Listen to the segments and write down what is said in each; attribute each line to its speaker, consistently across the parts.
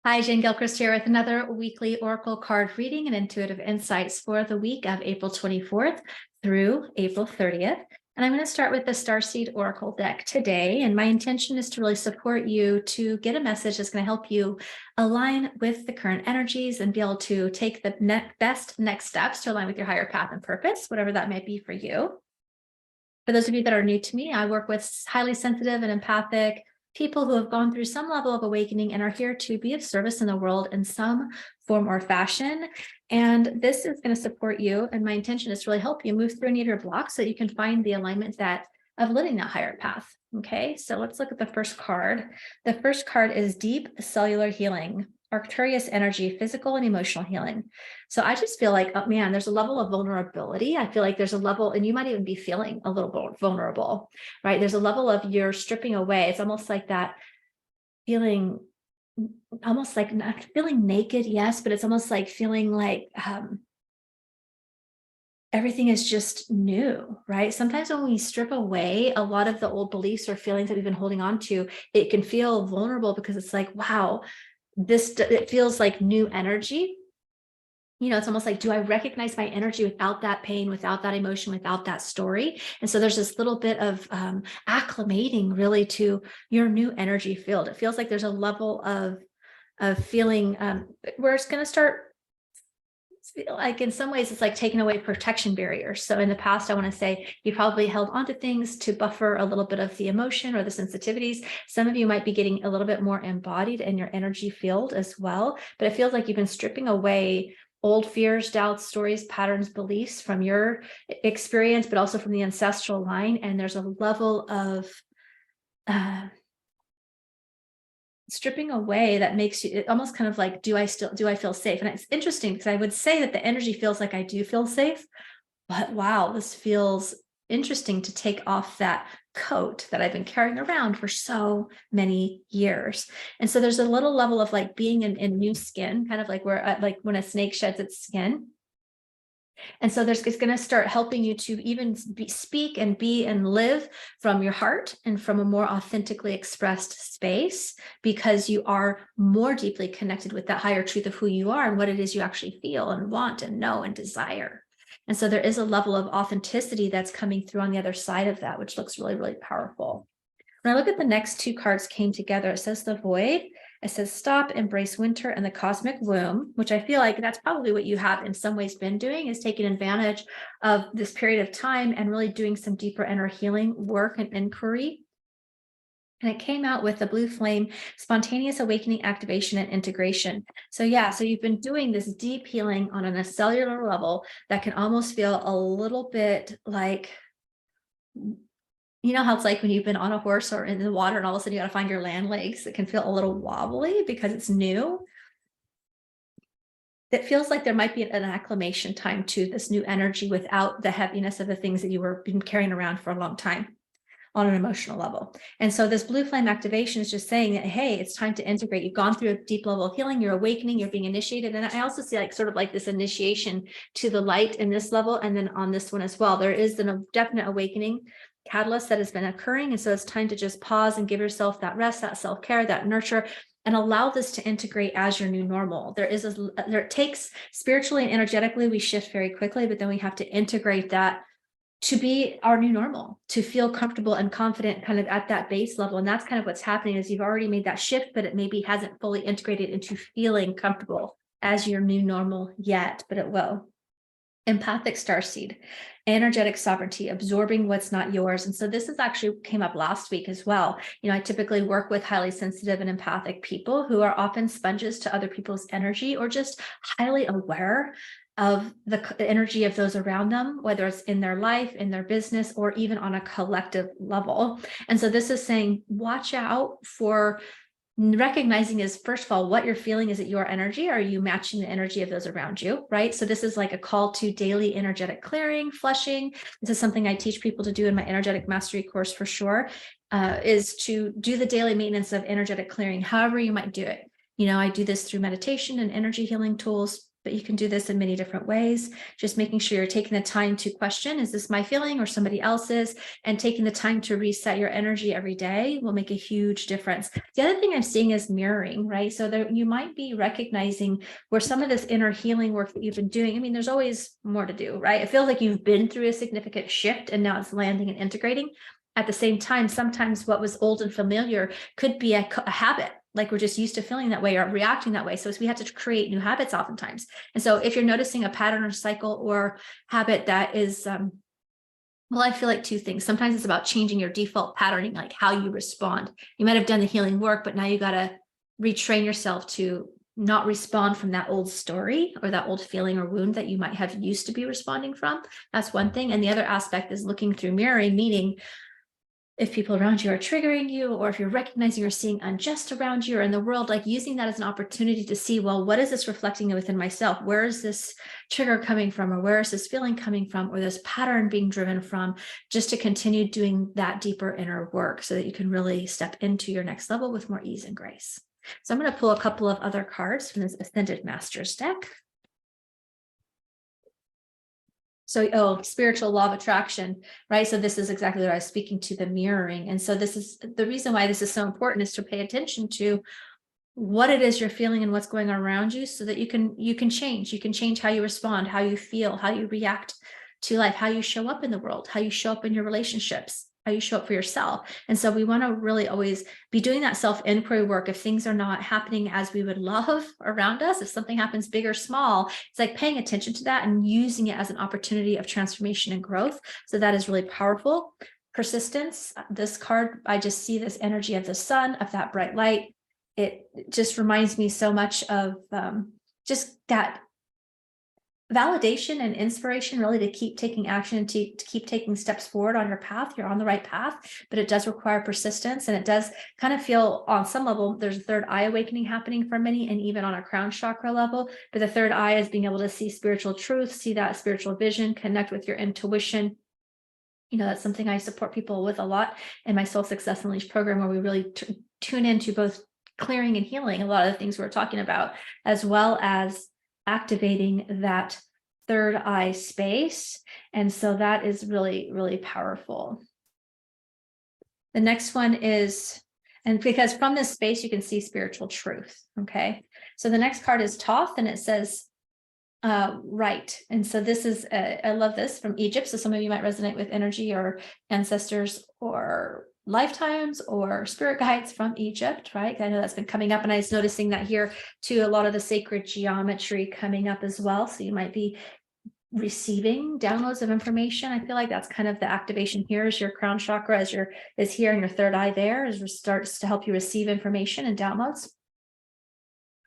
Speaker 1: Hi, Jane Gilchrist here with another weekly Oracle card reading and intuitive insights for the week of April 24th through April 30th. And I'm going to start with the Starseed Oracle deck today. And my intention is to really support you to get a message that's going to help you align with the current energies and be able to take the best next steps to align with your higher path and purpose, whatever that might be for you. For those of you that are new to me, I work with highly sensitive and empathic people who have gone through some level of awakening and are here to be of service in the world in some form or fashion. And this is going to support you. And my intention is to really help you move through any of your blocks so that you can find the alignment of living that higher path. Okay, so let's look at the first card. The first card is Deep Cellular Healing, Arcturus energy, physical and emotional healing. So I just feel like, oh man, there's a level of vulnerability. I feel like there's a level, and you might even be feeling a little bit vulnerable, right? There's a level of you're stripping away. It's almost like that feeling, almost like not feeling naked, yes, but it's almost like feeling like everything is just new, right? Sometimes when we strip away a lot of the old beliefs or feelings that we've been holding on to, it can feel vulnerable because it's like, wow, it feels like new energy. You know, it's almost like, do I recognize my energy without that pain, without that emotion, without that story? And so there's this little bit of acclimating really to your new energy field. It feels like there's a level of feeling where it's going to start, like in some ways, it's like taking away protection barriers. So in the past, I want to say you probably held onto things to buffer a little bit of the emotion or the sensitivities. Some of you might be getting a little bit more embodied in your energy field as well, but it feels like you've been stripping away old fears, doubts, stories, patterns, beliefs from your experience, but also from the ancestral line. And there's a level of stripping away that makes you almost kind of like, do I feel safe? And it's interesting because I would say that the energy feels like I do feel safe, but wow, this feels interesting to take off that coat that I've been carrying around for so many years. And so there's a little level of like being in new skin, kind of like where like when a snake sheds its skin. And so it's going to start helping you to even speak and be and live from your heart and from a more authentically expressed space, because you are more deeply connected with that higher truth of who you are and what it is you actually feel and want and know and desire. And so there is a level of authenticity that's coming through on the other side of that, which looks really, really powerful. When I look at the next two cards came together, it says the Void. It says stop, embrace winter and the cosmic womb, which I feel like that's probably what you have in some ways been doing, is taking advantage of this period of time and really doing some deeper inner healing work and inquiry. And it came out with the blue flame, spontaneous awakening, activation, and integration. So yeah, so you've been doing this deep healing on a cellular level that can almost feel a little bit like, you know how it's like when you've been on a horse or in the water and all of a sudden you got to find your land legs. It can feel a little wobbly because it's new. It feels like there might be an acclimation time to this new energy without the heaviness of the things that you were been carrying around for a long time on an emotional level. And so this blue flame activation is just saying that, hey, it's time to integrate. You've gone through a deep level of healing, you're awakening, you're being initiated. And I also see like sort of like this initiation to the light in this level. And then on this one as well, there is a definite awakening catalyst that has been occurring. And so it's time to just pause and give yourself that rest, that self-care, that nurture, and allow this to integrate as your new normal. It takes spiritually and energetically, we shift very quickly, but then we have to integrate that to be our new normal, to feel comfortable and confident kind of at that base level. And that's kind of what's happening, is you've already made that shift, but it maybe hasn't fully integrated into feeling comfortable as your new normal yet, but it will. Empathic starseed, energetic sovereignty, absorbing what's not yours. And so this is actually came up last week as well. You know, I typically work with highly sensitive and empathic people who are often sponges to other people's energy, or just highly aware of the energy of those around them, whether it's in their life, in their business, or even on a collective level. And so this is saying, watch out for recognizing is, first of all, what you're feeling. Is it your energy? Are you matching the energy of those around you, right? So this is like a call to daily energetic clearing, flushing. This is something I teach people to do in my energetic mastery course for sure, is to do the daily maintenance of energetic clearing, however you might do it. You know, I do this through meditation and energy healing tools. but you can do this in many different ways. Just making sure you're taking the time to question, is this my feeling or somebody else's? And taking the time to reset your energy every day will make a huge difference. The other thing I'm seeing is mirroring, right? So there, you might be recognizing where some of this inner healing work that you've been doing. I mean, there's always more to do, right? It feels like you've been through a significant shift and now it's landing and integrating. At the same time, sometimes what was old and familiar could be a habit. Like we're just used to feeling that way or reacting that way. So we have to create new habits oftentimes. And so if you're noticing a pattern or cycle or habit that is, well, I feel like two things. Sometimes it's about changing your default patterning, like how you respond. You might have done the healing work, but now you got to retrain yourself to not respond from that old story or that old feeling or wound that you might have used to be responding from. That's one thing. And the other aspect is looking through mirroring, meaning if people around you are triggering you, or if you're recognizing or seeing unjust around you or in the world, like using that as an opportunity to see, well, what is this reflecting within myself? Where is this trigger coming from? Or where is this feeling coming from? Or this pattern being driven from, just to continue doing that deeper inner work so that you can really step into your next level with more ease and grace. So I'm going to pull a couple of other cards from this Ascended Masters deck. So, spiritual law of attraction, right? So this is exactly what I was speaking to, the mirroring. And so this is the reason why this is so important, is to pay attention to what it is you're feeling and what's going on around you, so that you can change how you respond, how you feel, how you react to life, how you show up in the world, how you show up in your relationships, how you show up for yourself. And so we want to really always be doing that self-inquiry work. If things are not happening as we would love around us, if something happens big or small, it's like paying attention to that and using it as an opportunity of transformation and growth. So that is really powerful. Persistence, this card, I just see this energy of the sun, of that bright light. It just reminds me so much of just that validation and inspiration, really, to keep taking action, to keep taking steps forward on your path. You're on the right path, but it does require persistence. And it does kind of feel, on some level, there's a third eye awakening happening for many, and even on a crown chakra level. But the third eye is being able to see spiritual truth, see that spiritual vision, connect with your intuition. You know, that's something I support people with a lot in my Soul Success Unleashed program, where we really tune into both clearing and healing a lot of the things we're talking about, as well as activating that third eye space. And so that is really, really powerful. The next one is, and because from this space, you can see spiritual truth. Okay. So the next card is Thoth, and it says, right. And so this is, I love this, from Egypt. So some of you might resonate with energy or ancestors or lifetimes or spirit guides from Egypt, right? I know that's been coming up, and I was noticing that here too, a lot of the sacred geometry coming up as well. So you might be receiving downloads of information. I feel like that's kind of the activation here, is your crown chakra is here, and your third eye there is starts to help you receive information and downloads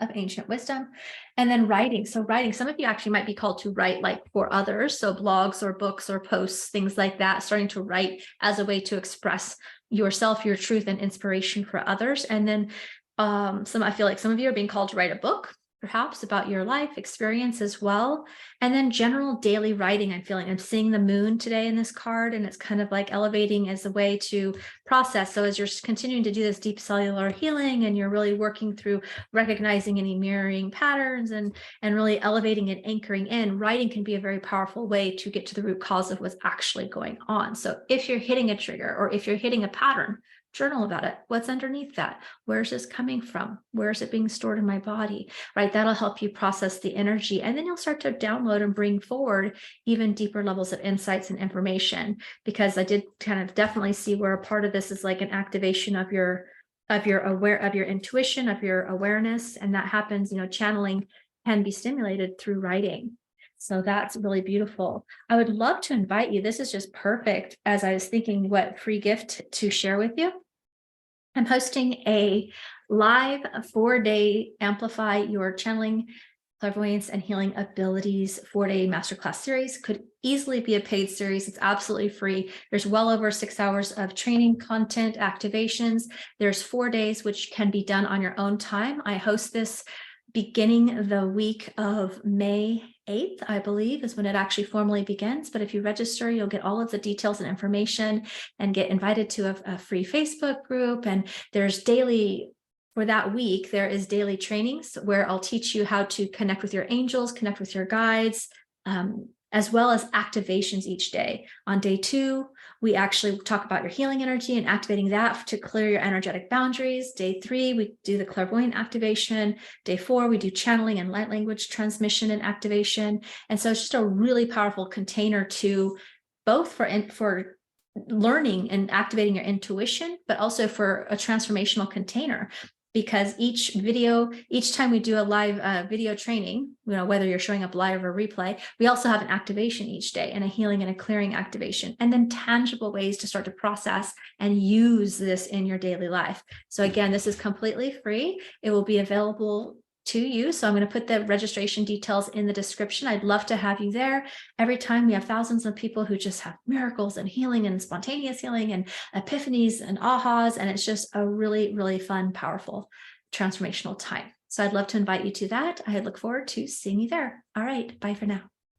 Speaker 1: of ancient wisdom. And then writing. So writing, some of you actually might be called to write like for others. So blogs or books or posts, things like that, starting to write as a way to express yourself, your truth, and inspiration for others. And then I feel like some of you are being called to write a book, perhaps about your life experience as well. And then general daily writing, I'm seeing the moon today in this card, and it's kind of like elevating as a way to process. So as you're continuing to do this deep cellular healing, and you're really working through recognizing any mirroring patterns and really elevating and anchoring in, writing can be a very powerful way to get to the root cause of what's actually going on. So if you're hitting a trigger, or if you're hitting a pattern, journal about it. What's underneath that? Where's this coming from? Where is it being stored in my body? Right? That'll help you process the energy. And then you'll start to download and bring forward even deeper levels of insights and information, because I did kind of definitely see where a part of this is like an activation of your intuition, of your awareness. And that happens, channeling can be stimulated through writing. So that's really beautiful. I would love to invite you. This is just perfect, as I was thinking what free gift to share with you. I'm hosting a live 4-day Amplify Your Channeling, Clairvoyance, and Healing Abilities 4-day masterclass series. Could easily be a paid series. It's absolutely free. There's well over 6 hours of training, content, activations. There's 4 days, which can be done on your own time. I host this beginning the week of May 8th, I believe, is when it actually formally begins. But if you register, you'll get all of the details and information and get invited to a free Facebook group. And there's daily for that week, there is daily trainings where I'll teach you how to connect with your angels, connect with your guides, as well as activations each day. On day 2, we actually talk about your healing energy and activating that to clear your energetic boundaries. Day 3, we do the clairvoyant activation. Day 4, we do channeling and light language transmission and activation. And so it's just a really powerful container to both for learning and activating your intuition, but also for a transformational container. Because each time we do a live video training, whether you're showing up live or replay, we also have an activation each day and a healing and a clearing activation, and then tangible ways to start to process and use this in your daily life. So again, this is completely free. It will be available to you. So I'm going to put the registration details in the description. I'd love to have you there. Every time we have thousands of people who just have miracles and healing and spontaneous healing and epiphanies and ahas. And it's just a really, really fun, powerful, transformational time. So I'd love to invite you to that. I look forward to seeing you there. All right. Bye for now.